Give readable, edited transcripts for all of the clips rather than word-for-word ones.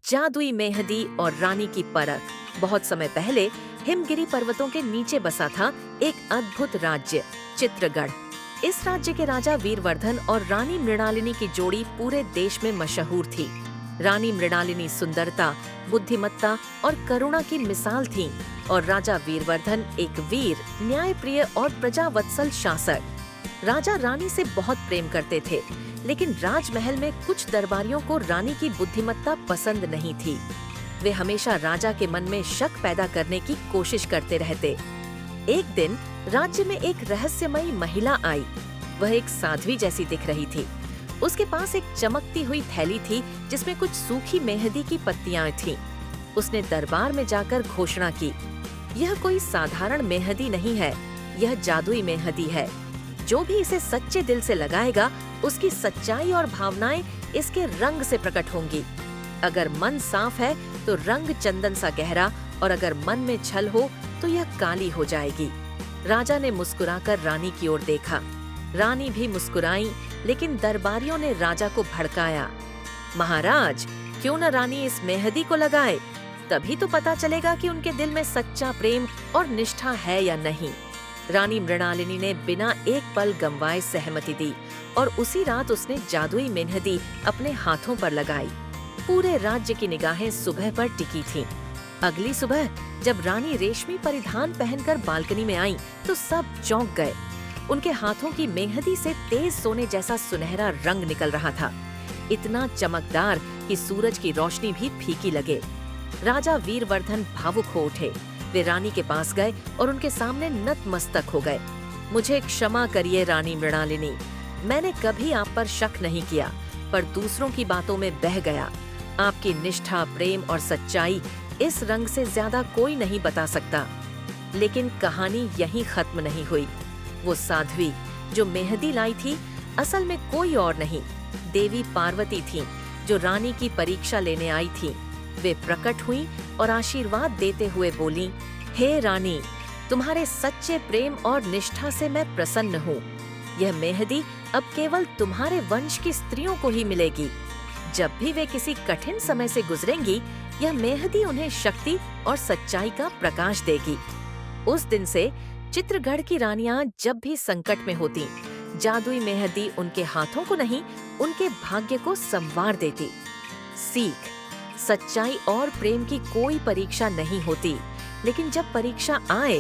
जादुई मेहंदी और रानी की परख। बहुत समय पहले हिमगिरी पर्वतों के नीचे बसा था एक अद्भुत राज्य, चित्रगढ़। इस राज्य के राजा वीरवर्धन और रानी मृणालिनी की जोड़ी पूरे देश में मशहूर थी। रानी मृणालिनी सुंदरता, बुद्धिमत्ता और करुणा की मिसाल थीं और राजा वीरवर्धन एक वीर, न्यायप्रिय और प्रजावत्सल शासक। राजा रानी से बहुत प्रेम करते थे, लेकिन राजमहल में कुछ दरबारियों को रानी की बुद्धिमत्ता पसंद नहीं थी। वे हमेशा राजा के मन में शक पैदा करने की कोशिश करते रहते। एक दिन राज्य में एक रहस्यमयी महिला आई। वह एक साध्वी जैसी दिख रही थी। उसके पास एक चमकती हुई थैली थी जिसमें कुछ सूखी मेहंदी की पत्तियां थीं। उसने दरबार में जाकर घोषणा की, यह कोई साधारण मेहंदी नहीं है, यह जादुई मेहंदी है। जो भी इसे सच्चे दिल से लगाएगा, उसकी सच्चाई और भावनाएं इसके रंग से प्रकट होंगी। अगर मन साफ है तो रंग चंदन सा गहरा, और अगर मन में छल हो तो यह काली हो जाएगी। राजा ने मुस्कुराकर रानी की ओर देखा। रानी भी मुस्कुराई, लेकिन दरबारियों ने राजा को भड़काया। महाराज, क्यों न रानी इस मेहंदी को लगाए, तभी तो पता चलेगा कि उनके दिल में सच्चा प्रेम और निष्ठा है या नहीं। रानी मृणालिनी ने बिना एक पल गंवाए सहमति दी और उसी रात उसने जादुई मेहंदी अपने हाथों पर लगाई। पूरे राज्य की निगाहें सुबह पर टिकी थीं। अगली सुबह जब रानी रेशमी परिधान पहनकर बालकनी में आई तो सब चौंक गए। उनके हाथों की मेहंदी से तेज सोने जैसा सुनहरा रंग निकल रहा था, इतना चमकदार कि सूरज की रोशनी भी फीकी लगे। राजा वीरवर्धन भावुक हो उठे। वे रानी के पास गए और उनके सामने नतमस्तक हो गए। मुझे क्षमा करिए रानी मृणालिनी, मैंने कभी आप पर शक नहीं किया, पर दूसरों की बातों में बह गया। आपकी निष्ठा, प्रेम और सच्चाई इस रंग से ज्यादा कोई नहीं बता सकता। लेकिन कहानी यहीं खत्म नहीं हुई। वो साध्वी जो मेहंदी लाई थी, असल में कोई और नहीं, देवी पार्वती थीं, जो रानी की परीक्षा लेने आई थीं। वे प्रकट हुईं और आशीर्वाद देते हुए बोलीं, हे रानी, तुम्हारे सच्चे प्रेम और निष्ठा से मैं प्रसन्न हूँ। यह मेहंदी अब केवल तुम्हारे वंश की स्त्रियों को ही मिलेगी। जब भी वे किसी कठिन समय से गुजरेंगी, यह मेहंदी उन्हें शक्ति और सच्चाई का प्रकाश देगी। उस दिन से चित्रगढ़ की रानियां जब भी संकट में होती, जादुई मेहंदी उनके हाथों को नहीं, उनके भाग्य को संवार देती। सीख: सच्चाई और प्रेम की कोई परीक्षा नहीं होती, लेकिन जब परीक्षा आए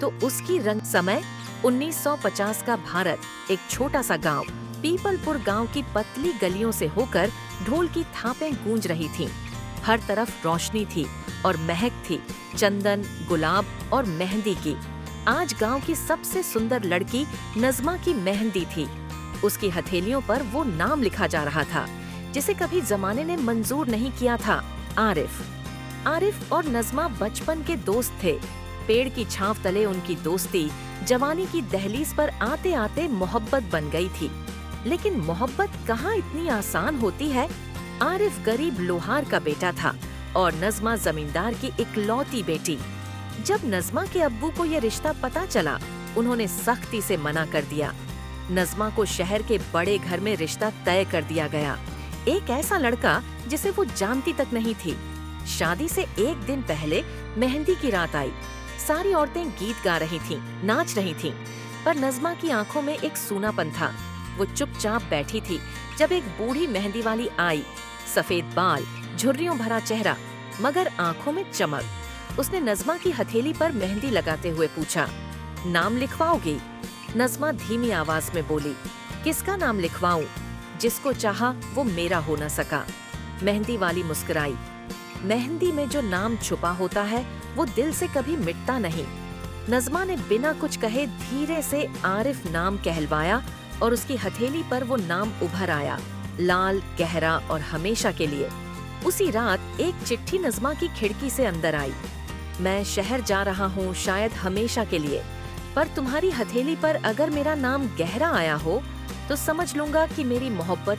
तो उसकी रंग। समय 1950 का भारत, एक छोटा सा गांव। पीपलपुर गांव की पतली गलियों से होकर ढोल की थापें गूंज रही थीं। हर तरफ रोशनी थी और महक थी, चंदन, गुलाब और मेहंदी की। आज गांव की सबसे सुंदर लड़की नज़मा की मेहंदी थी। उसकी हथेलियों पर वो नाम लिखा जा रहा था जिसे कभी जमाने ने मंजूर नहीं किया था, आरिफ। आरिफ और नज़मा बचपन के दोस्त थे। पेड़ की छांव तले उनकी दोस्ती जवानी की दहलीज पर आते आते मोहब्बत बन गई थी। लेकिन मोहब्बत कहाँ इतनी आसान होती है। आरिफ गरीब लोहार का बेटा था और नज़मा जमींदार की इकलौती बेटी। जब नज़मा के अब्बू को यह रिश्ता पता चला, उन्होंने सख्ती से मना कर दिया। नज़मा को शहर के बड़े घर में रिश्ता तय कर दिया गया, एक ऐसा लड़का जिसे वो जानती तक नहीं थी। शादी से एक दिन पहले मेहंदी की रात आई। सारी औरतें गीत गा रही थीं, नाच रही थीं, पर नज़मा की आंखों में एक सूनापन था। वो चुपचाप बैठी थी जब एक बूढ़ी मेहंदी वाली आई। सफेद बाल, झुर्रियों भरा चेहरा, मगर आंखों में चमक। उसने नज़मा की हथेली पर मेहंदी लगाते हुए पूछा, नाम लिखवाओगी? नज़मा धीमी आवाज में बोली, किसका नाम लिखवाऊं? जिसको चाहा वो मेरा हो न सका। मेहंदी वाली मुस्कुराई। मेहंदी में जो नाम छुपा होता है वो दिल से कभी मिटता नहीं। नज़मा ने बिना कुछ कहे धीरे से आरिफ नाम कहलवाया और उसकी हथेली पर वो नाम उभर आया, लाल, गहरा और हमेशा के लिए। उसी रात एक चिट्ठी नज़मा की खिड़की से अंदर आई। मैं शहर जा रहा हूँ, शायद हमेशा के लिए, पर तुम्हारी हथेली पर अगर मेरा नाम गहरा आया हो तो समझ लूंगा कि मेरी मोहब्बत